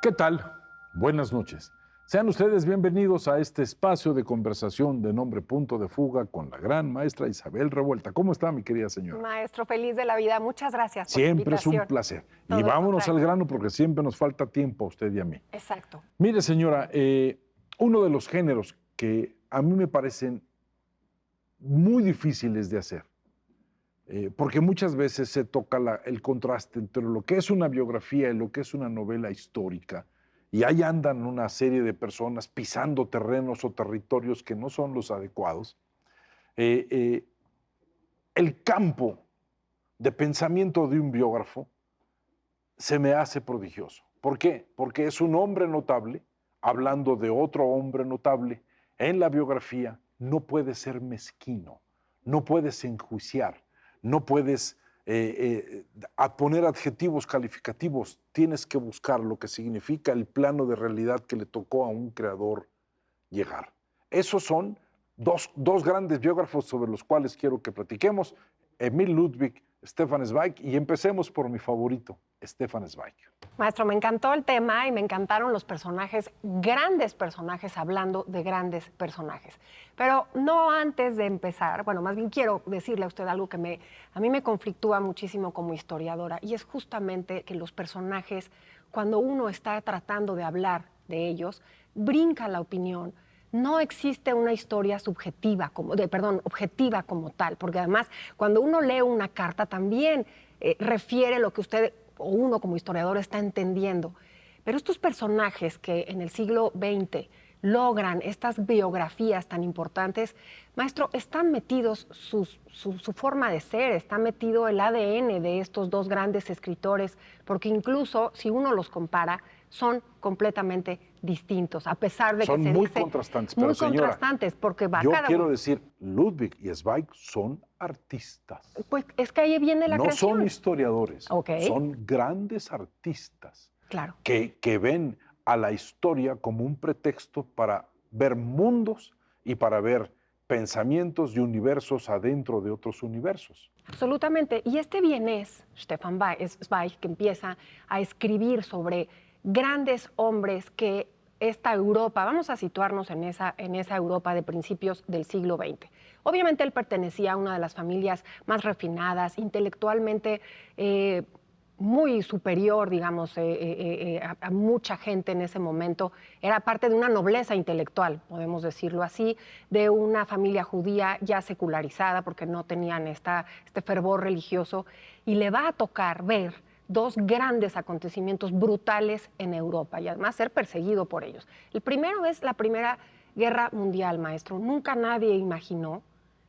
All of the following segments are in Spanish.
¿Qué tal? Buenas noches. Sean ustedes bienvenidos a este espacio de conversación de nombre Punto de Fuga con la gran maestra Isabel Revuelta. ¿Cómo está, mi querida señora? Maestro, feliz de la vida. Muchas gracias por la Siempre es un invitación. placer. Y Todo el vámonos al contrario. grano porque siempre nos falta tiempo a usted y a mí. Exacto. Mire, señora, uno de los géneros que a mí me parecen muy difíciles de hacer, porque muchas veces se toca el contraste entre lo que es una biografía y lo que es una novela histórica, y ahí andan una serie de personas pisando terrenos o territorios que no son los adecuados. Eh, eh, el campo de pensamiento de un biógrafo se me hace prodigioso. ¿Por qué? Porque es un hombre notable hablando de otro hombre notable. En la biografía no puedes ser mezquino, no puedes enjuiciar, no puedes poner adjetivos calificativos. Tienes que buscar lo que significa el plano de realidad que le tocó a un creador llegar. Esos son dos grandes biógrafos sobre los cuales quiero que platiquemos: Emil Ludwig, Stefan Zweig, y empecemos por mi favorito, Stefan Zweig. Maestro, me encantó el tema y me encantaron los personajes, grandes personajes hablando de grandes personajes. Pero no antes de empezar, bueno, más bien quiero decirle a usted algo que a mí me conflictúa muchísimo como historiadora, y es justamente que los personajes, cuando uno está tratando de hablar de ellos, brinca la opinión. No existe una historia subjetiva, objetiva como tal, porque además cuando uno lee una carta también refiere lo que usted o uno como historiador está entendiendo. Pero estos personajes que en el siglo XX logran estas biografías tan importantes, maestro, están metidos su forma de ser, está metido el ADN de estos dos grandes escritores, porque incluso si uno los compara, son completamente distintos, a pesar de son que se muy dice contrastantes, muy pero señora, contrastantes, porque va yo cada quiero uno. decir, Ludwig y Zweig son artistas. Pues es que ahí viene la No son creación. historiadores, Ok, son grandes artistas claro. que ven a la historia como un pretexto para ver mundos y para ver pensamientos y universos adentro de otros universos. Absolutamente. Y este vienés, Stefan Zweig, que empieza a escribir sobre grandes hombres que esta Europa, vamos a situarnos en esa Europa de principios del siglo XX. Obviamente él pertenecía a una de las familias más refinadas, intelectualmente muy superior, digamos, a mucha gente en ese momento. Era parte de una nobleza intelectual, podemos decirlo así, de una familia judía ya secularizada porque no tenían este fervor religioso, y le va a tocar ver dos grandes acontecimientos brutales en Europa y además ser perseguido por ellos. El primero es la Primera Guerra Mundial, maestro. Nunca nadie imaginó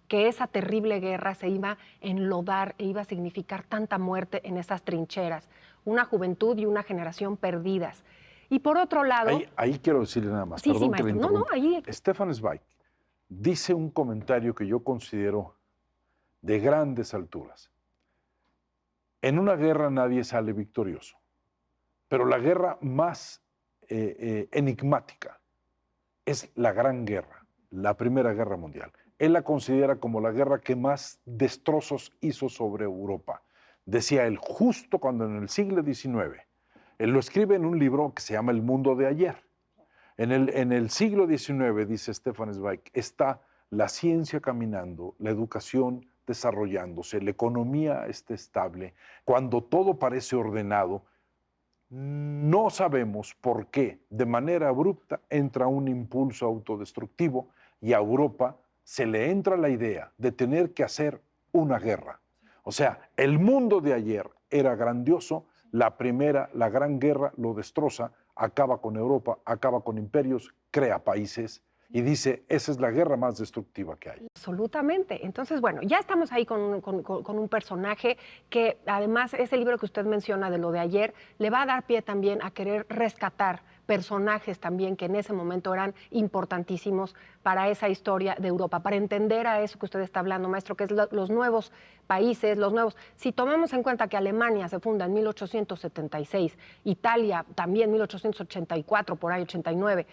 que esa terrible guerra se iba a enlodar e iba a significar tanta muerte en esas trincheras, una juventud y una generación perdidas. Y por otro lado... Ahí quiero decirle nada más, Sí, sí, perdón que le maestro. No, interrumpa. ahí... Stefan Zweig dice un comentario que yo considero de grandes alturas. En una guerra nadie sale victorioso, pero la guerra más enigmática es la Gran Guerra, la Primera Guerra Mundial. Él la considera como la guerra que más destrozos hizo sobre Europa. Decía él, justo cuando en el siglo XIX, él lo escribe en un libro que se llama El Mundo de Ayer. En el siglo XIX, dice Stefan Zweig, está la ciencia caminando, la educación desarrollándose, la economía está estable. Cuando todo parece ordenado, no sabemos por qué de manera abrupta entra un impulso autodestructivo y a Europa se le entra la idea de tener que hacer una guerra. O sea, el mundo de ayer era grandioso, la Gran Guerra lo destroza, acaba con Europa, acaba con imperios, crea países y dice, esa es la guerra más destructiva que hay. Absolutamente. Entonces, bueno, ya estamos ahí con un personaje que además ese libro que usted menciona de lo de ayer le va a dar pie también a querer rescatar personajes también que en ese momento eran importantísimos para esa historia de Europa, para entender a eso que usted está hablando, maestro, que es los nuevos países, los nuevos. Si tomamos en cuenta que Alemania se funda en 1876, Italia también 1884, por ahí 89,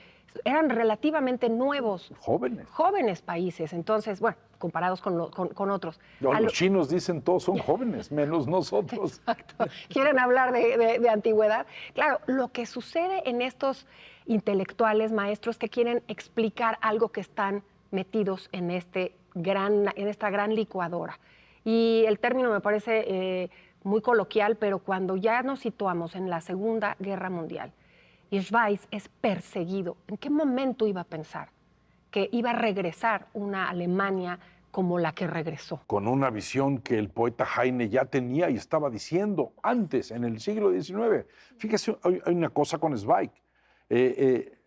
eran relativamente nuevos, jóvenes países. Entonces, bueno, comparados con otros. No, los chinos dicen todos son jóvenes, menos nosotros. Exacto. Quieren hablar de antigüedad. Claro, lo que sucede en estos intelectuales, maestros, que quieren explicar algo que están metidos en esta gran licuadora. Y el término me parece muy coloquial, pero cuando ya nos situamos en la Segunda Guerra Mundial y Schweiz es perseguido, ¿en qué momento iba a pensar que iba a regresar una Alemania como la que regresó? Con una visión que el poeta Heine ya tenía y estaba diciendo antes, en el siglo XIX. Fíjese, hay una cosa con Zweig.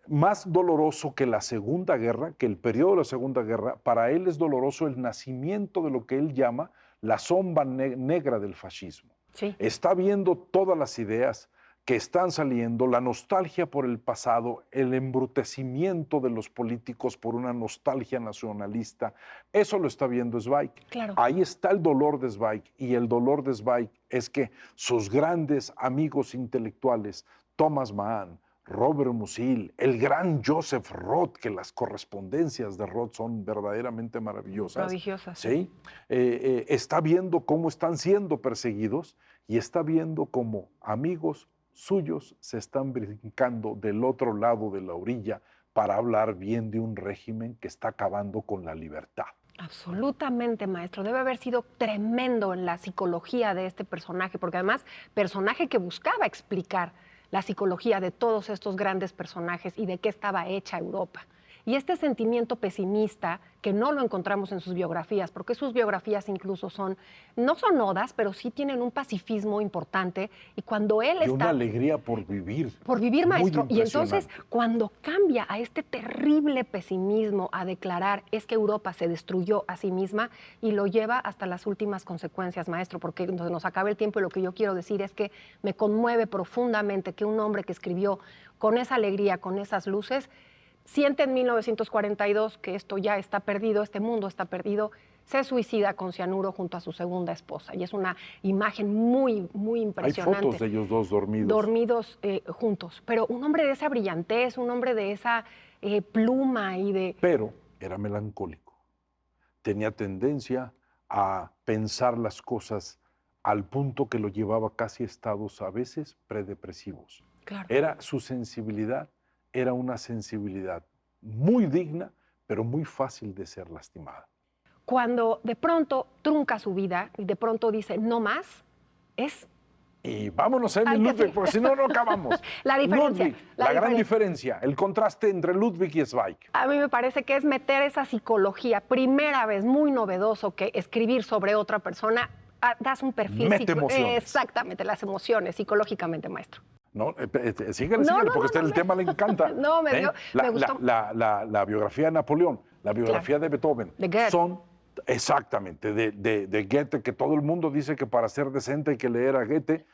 Más doloroso que la Segunda Guerra, que el periodo de la Segunda Guerra, para él es doloroso el nacimiento de lo que él llama la sombra negra del fascismo. Sí. Está viendo todas las ideas que están saliendo, la nostalgia por el pasado, el embrutecimiento de los políticos por una nostalgia nacionalista, eso lo está viendo Zweig. Claro. Ahí está el dolor de Zweig, y el dolor de Zweig es que sus grandes amigos intelectuales, Thomas Mann, Robert Musil, el gran Joseph Roth, que las correspondencias de Roth son verdaderamente maravillosas. Prodigiosas. ¿Sí? Está viendo cómo están siendo perseguidos y está viendo cómo amigos suyos se están brincando del otro lado de la orilla para hablar bien de un régimen que está acabando con la libertad. Absolutamente, maestro. Debe haber sido tremendo en la psicología de este personaje, porque además, personaje que buscaba explicar la psicología de todos estos grandes personajes y de qué estaba hecha Europa. Y este sentimiento pesimista, que no lo encontramos en sus biografías, porque sus biografías incluso no son odas, pero sí tienen un pacifismo importante. Y cuando él y una alegría por vivir. Por vivir, maestro. Y entonces, cuando cambia a este terrible pesimismo a declarar es que Europa se destruyó a sí misma y lo lleva hasta las últimas consecuencias, maestro, porque nos acaba el tiempo y lo que yo quiero decir es que me conmueve profundamente que un hombre que escribió con esa alegría, con esas luces, siente en 1942 que esto ya está perdido, este mundo está perdido, se suicida con cianuro junto a su segunda esposa. Y es una imagen muy, muy impresionante. Hay fotos de ellos dos dormidos. Dormidos juntos. Pero un hombre de esa brillantez, un hombre de esa pluma y de... Pero era melancólico. Tenía tendencia a pensar las cosas al punto que lo llevaba casi a estados a veces predepresivos. Claro. Era su sensibilidad. Era una sensibilidad muy digna, pero muy fácil de ser lastimada. Cuando de pronto trunca su vida y de pronto dice no más, es... Y vámonos a Emil Ludwig, porque si no, no acabamos. La diferencia. Ludwig, la gran diferencia, el contraste entre Ludwig y Zweig. A mí me parece que es meter esa psicología, primera vez, muy novedoso que escribir sobre otra persona, das un perfil... Mete emociones. Exactamente, las emociones, psicológicamente, maestro. No, síguele, porque el tema le encanta. No, me gustó. La biografía de Napoleón, la biografía de Beethoven, de Goethe. Son exactamente de Goethe, que todo el mundo dice que para ser decente hay que leer a Goethe.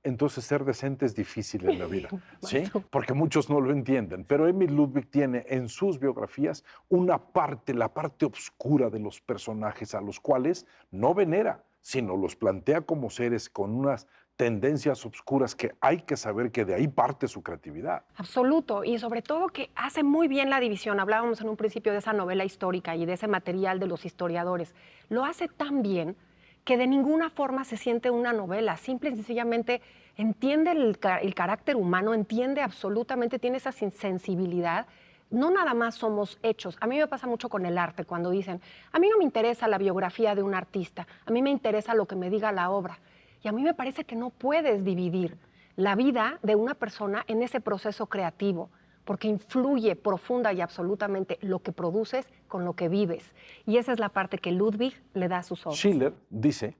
Entonces ser decente es difícil en la vida, ¿sí? Porque muchos no lo entienden. Pero Emil Ludwig tiene en sus biografías una parte, la parte oscura de los personajes a los cuales no venera, sino los plantea como seres con unas tendencias oscuras que hay que saber que de ahí parte su creatividad. Absoluto, y sobre todo que hace muy bien la división. Hablábamos en un principio de esa novela histórica y de ese material de los historiadores. Lo hace tan bien que de ninguna forma se siente una novela, simple y sencillamente entiende el carácter humano, entiende absolutamente, tiene esa sensibilidad. No nada más somos hechos. A mí me pasa mucho con el arte cuando dicen, a mí no me interesa la biografía de un artista, a mí me interesa lo que me diga la obra. Y a mí me parece que no puedes dividir la vida de una persona en ese proceso creativo, porque influye profunda y absolutamente lo que produces con lo que vives. Y esa es la parte que Ludwig le da a sus obras. Schiller dice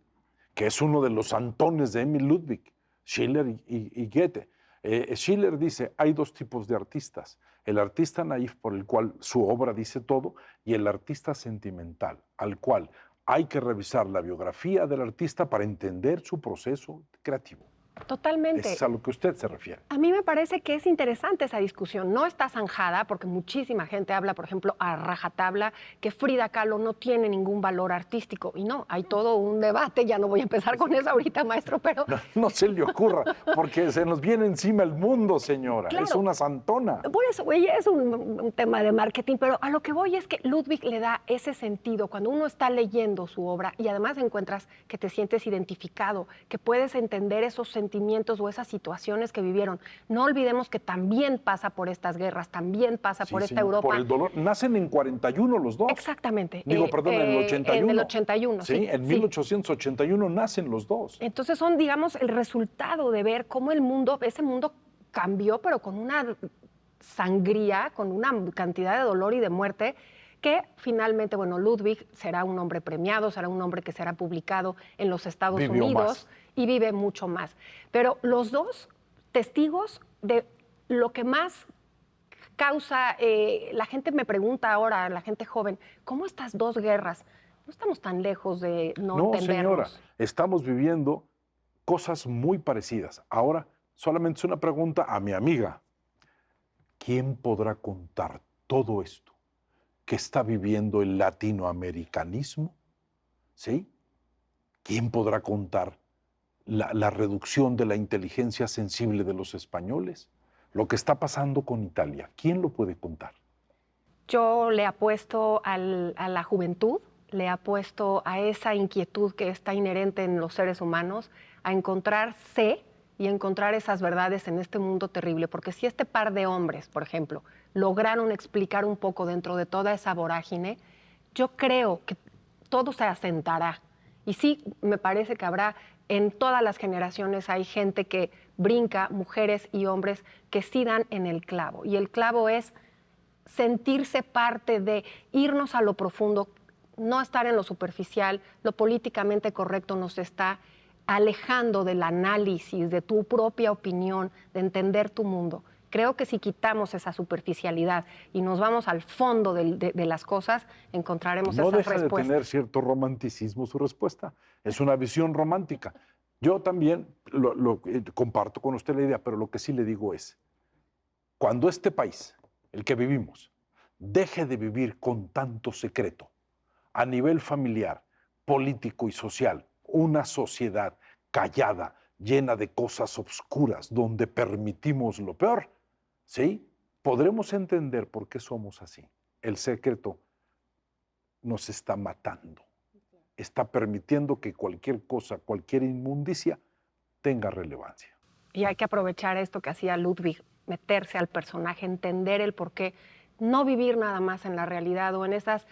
que es uno de los Antones de Emil Ludwig, Schiller y Goethe. Schiller dice, hay dos tipos de artistas, el artista naif por el cual su obra dice todo y el artista sentimental, al cual hay que revisar la biografía del artista para entender su proceso creativo. Totalmente. Es a lo que usted se refiere. A mí me parece que es interesante esa discusión. No está zanjada porque muchísima gente habla, por ejemplo, a rajatabla, que Frida Kahlo no tiene ningún valor artístico. Y no, hay todo un debate. Ya no voy a empezar con eso ahorita, maestro, pero... No se le ocurra, porque se nos viene encima el mundo, señora. Claro. Es una santona. Por eso, güey, es un tema de marketing, pero a lo que voy es que Ludwig le da ese sentido. Cuando uno está leyendo su obra y además encuentras que te sientes identificado, que puedes entender esos sentimientos o esas situaciones que vivieron. No olvidemos que también pasa por estas guerras, también pasa por esta Europa. Por el dolor. Nacen en 41 los dos. Exactamente. Digo, perdón, en el 81. En el 81, sí. En 1881 nacen los dos. Entonces son, digamos, el resultado de ver cómo el mundo, ese mundo cambió, pero con una sangría, con una cantidad de dolor y de muerte, que finalmente, bueno, Ludwig será un hombre premiado, será un hombre que será publicado en los Estados Unidos y vive mucho más. Pero los dos testigos de lo que más causa, la gente me pregunta ahora, la gente joven, ¿cómo estas dos guerras? No estamos tan lejos de no entendernos. Señora, estamos viviendo cosas muy parecidas. Ahora, solamente es una pregunta a mi amiga. ¿Quién podrá contar todo esto que está viviendo el latinoamericanismo? ¿Sí? ¿Quién podrá contar la reducción de la inteligencia sensible de los españoles? Lo que está pasando con Italia, ¿quién lo puede contar? Yo le apuesto a la juventud, le apuesto a esa inquietud que está inherente en los seres humanos, a encontrarse y encontrar esas verdades en este mundo terrible. Porque si este par de hombres, por ejemplo, lograron explicar un poco dentro de toda esa vorágine, yo creo que todo se asentará. Y sí, me parece que habrá, en todas las generaciones hay gente que brinca, mujeres y hombres, que sí dan en el clavo. Y el clavo es sentirse parte de, irnos a lo profundo, no estar en lo superficial. Lo políticamente correcto nos está alejando del análisis, de tu propia opinión, de entender tu mundo. Creo que si quitamos esa superficialidad y nos vamos al fondo de las cosas, encontraremos esas respuestas. No deja de tener cierto romanticismo su respuesta. Es una visión romántica. Yo también comparto con usted la idea, pero lo que sí le digo es, cuando este país, el que vivimos, deje de vivir con tanto secreto, a nivel familiar, político y social, una sociedad callada, llena de cosas obscuras, donde permitimos lo peor, ¿sí? Podremos entender por qué somos así. El secreto nos está matando. Está permitiendo que cualquier cosa, cualquier inmundicia, tenga relevancia. Y hay que aprovechar esto que hacía Ludwig, meterse al personaje, entender el por qué, no vivir nada más en la realidad o en esas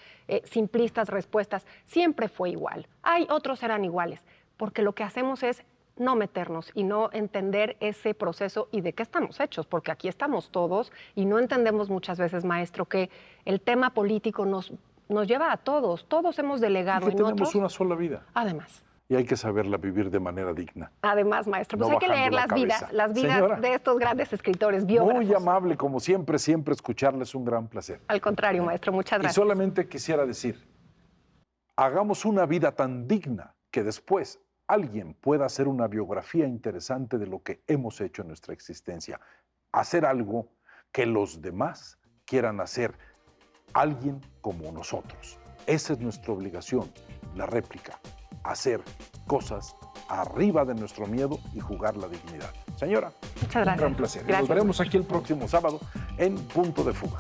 simplistas respuestas. Siempre fue igual. Otros eran iguales, porque lo que hacemos es no meternos y no entender ese proceso y de qué estamos hechos, porque aquí estamos todos y no entendemos muchas veces, maestro, que el tema político nos lleva a todos. Todos hemos delegado y que en tenemos otros. Una sola vida. Además. Y hay que saberla vivir de manera digna. Además, maestro, pues no hay que leer las vidas Señora, de estos grandes escritores, biógrafos. Muy amable, como siempre, escucharles es un gran placer. Al contrario, maestro, muchas gracias. Y solamente quisiera decir, hagamos una vida tan digna que después alguien pueda hacer una biografía interesante de lo que hemos hecho en nuestra existencia. Hacer algo que los demás quieran hacer, alguien como nosotros. Esa es nuestra obligación, la réplica. Hacer cosas arriba de nuestro miedo y jugar la dignidad. Señora, muchas gracias. Un gran placer. Gracias. Nos veremos aquí el próximo sábado en Punto de Fuga.